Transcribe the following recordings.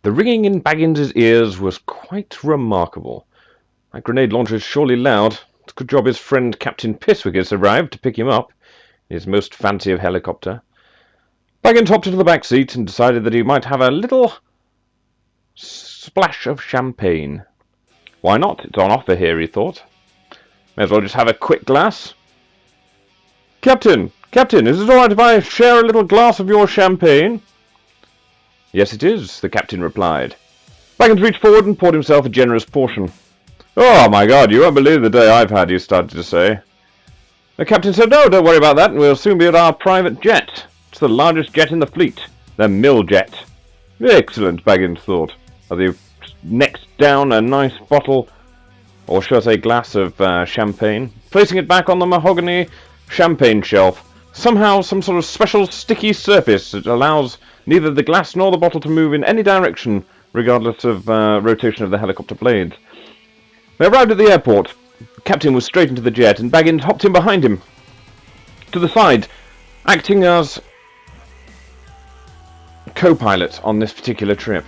The ringing in Baggins' ears was quite remarkable. That grenade launcher is surely loud. It's a good job his friend Captain Pisswick has arrived to pick him up in his most fancy of helicopter. Baggins hopped into the back seat and decided that he might have a little splash of champagne. Why not? It's on offer here, he thought. May as well just have a quick glass. Captain, is it all right if I share a little glass of your champagne? Yes, it is, the captain replied. Baggins reached forward and poured himself a generous portion. Oh, my God, you won't believe the day I've had, he started to say. The captain said, no, don't worry about that, we'll soon be at our private jet. It's the largest jet in the fleet, the Miljet. Excellent, Baggins thought, as he next down a nice bottle, or should I say glass of champagne, placing it back on the mahogany champagne shelf. Somehow, some sort of special sticky surface that allows neither the glass nor the bottle to move in any direction, regardless of rotation of the helicopter blades. They arrived at the airport. The captain was straight into the jet, and Baggins hopped in behind him, to the side, acting as co-pilot on this particular trip.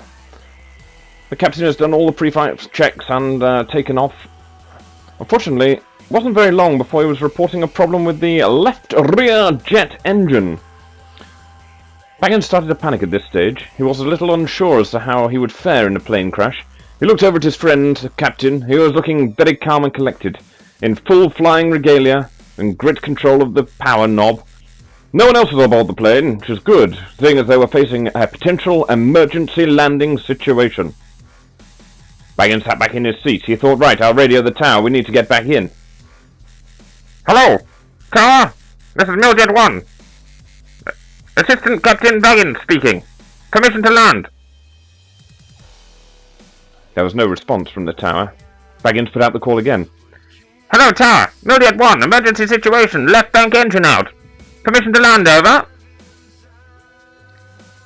The captain has done all the pre-flight checks and taken off. Unfortunately, it wasn't very long before he was reporting a problem with the left rear jet engine. Baggins started to panic at this stage. He was a little unsure as to how he would fare in a plane crash. He looked over at his friend, the captain. He was looking very calm and collected, in full flying regalia and great control of the power knob. No one else was aboard the plane, which was good, seeing as they were facing a potential emergency landing situation. Baggins sat back in his seat. He thought, right, I'll radio the tower. We need to get back in. Hello, tower. This is Miljet 1. Assistant Captain Baggins speaking. Permission to land. There was no response from the tower. Baggins put out the call again. Hello, tower. Miljet 1. Emergency situation. Left bank engine out. Permission to land, over.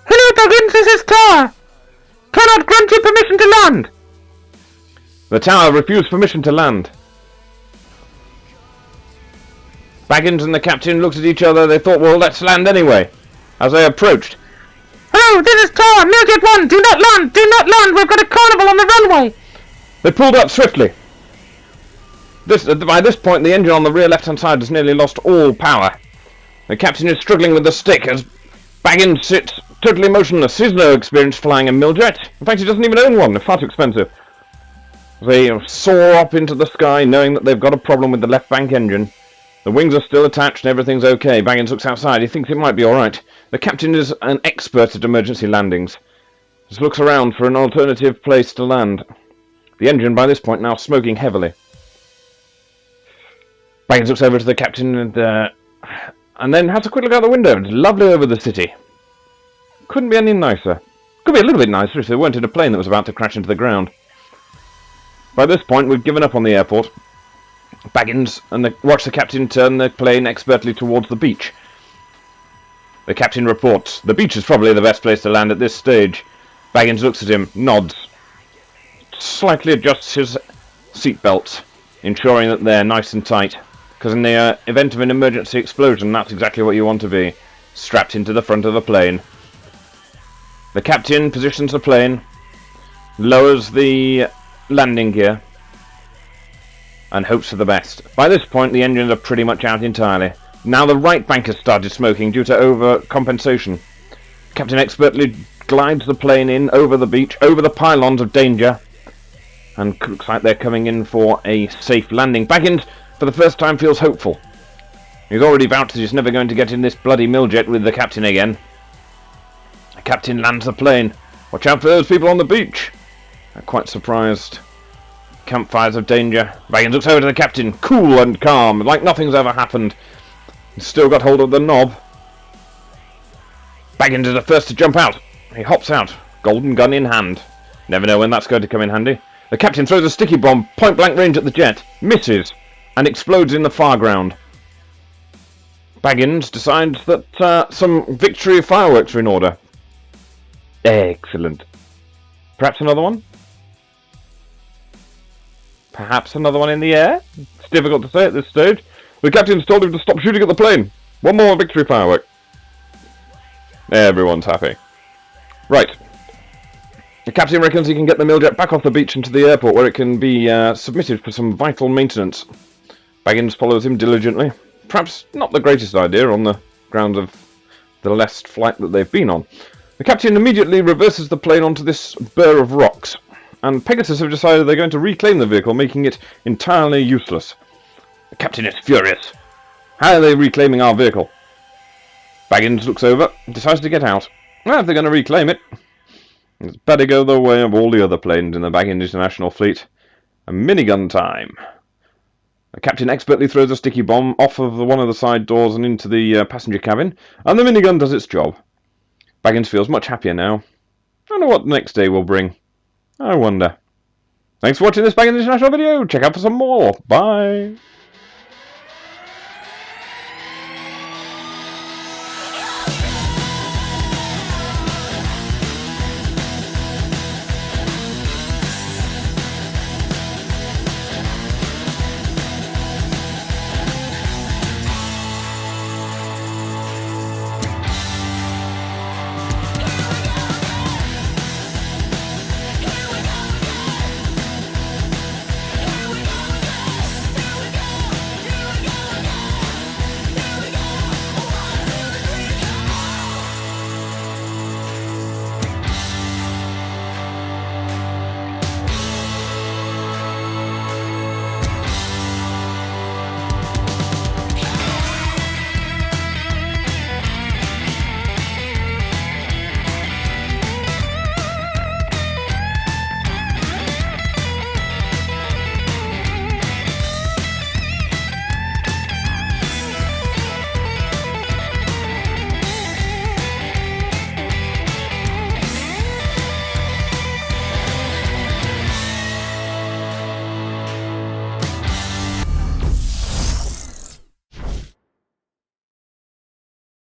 Hello, Baggins. This is tower. Cannot grant you permission to land. The tower refused permission to land. Baggins and the captain looked at each other. They thought, well, let's land anyway. As they approached. Hello, this is Tower, Miljet 1. Do not land. Do not land. We've got a carnival on the runway. They pulled up swiftly. By this point, the engine on the rear left-hand side has nearly lost all power. The captain is struggling with the stick as Baggins sits totally motionless. He's no experience flying a Miljet. In fact, he doesn't even own one. They're far too expensive. They soar up into the sky, knowing that they've got a problem with the left bank engine. The wings are still attached and everything's okay. Baggins looks outside. He thinks it might be alright. The captain is an expert at emergency landings. Just looks around for an alternative place to land. The engine, by this point, now smoking heavily. Baggins looks over to the captain and then has a quick look out the window. It's lovely over the city. Couldn't be any nicer. Could be a little bit nicer if they weren't in a plane that was about to crash into the ground. By this point, we've given up on the airport. Baggins watch the captain turn the plane expertly towards the beach. The captain reports, the beach is probably the best place to land at this stage. Baggins looks at him, nods, slightly adjusts his seatbelts, ensuring that they're nice and tight, because in the event of an emergency explosion, that's exactly what you want to be, strapped into the front of the plane. The captain positions the plane, lowers the landing gear, and hopes for the best. By this point, the engines are pretty much out entirely. Now the right bank has started smoking due to overcompensation. Captain expertly glides the plane in over the beach, over the pylons of danger, and looks like they're coming in for a safe landing. Baggins, for the first time, feels hopeful. He's already vowed that he's never going to get in this bloody Miljet with the captain again. The captain lands the plane. Watch out for those people on the beach. They're quite surprised. Campfires of danger. Baggins looks over to the captain, cool and calm, like nothing's ever happened. He's still got hold of the knob. Baggins is the first to jump out. He hops out, golden gun in hand. Never know when that's going to come in handy. The captain throws a sticky bomb, point blank range at the jet, misses, and explodes in the far ground. Baggins decides that some victory fireworks are in order. Excellent. Perhaps another one? Perhaps another one in the air? It's difficult to say at this stage. The captain's told him to stop shooting at the plane. One more victory firework. Everyone's happy. Right. The captain reckons he can get the Miljet back off the beach into the airport where it can be submitted for some vital maintenance. Baggins follows him diligently. Perhaps not the greatest idea on the grounds of the last flight that they've been on. The captain immediately reverses the plane onto this burr of rocks, and Pegasus have decided they're going to reclaim the vehicle, making it entirely useless. The captain is furious. How are they reclaiming our vehicle? Baggins looks over and decides to get out. Well, if they're going to reclaim it, it's better go the way of all the other planes in the Baggins International Fleet. A minigun time. The captain expertly throws a sticky bomb off of one of the side doors and into the passenger cabin, and the minigun does its job. Baggins feels much happier now. I wonder what the next day will bring. I wonder. Thanks for watching this Baggins International video. Check out for some more. Bye.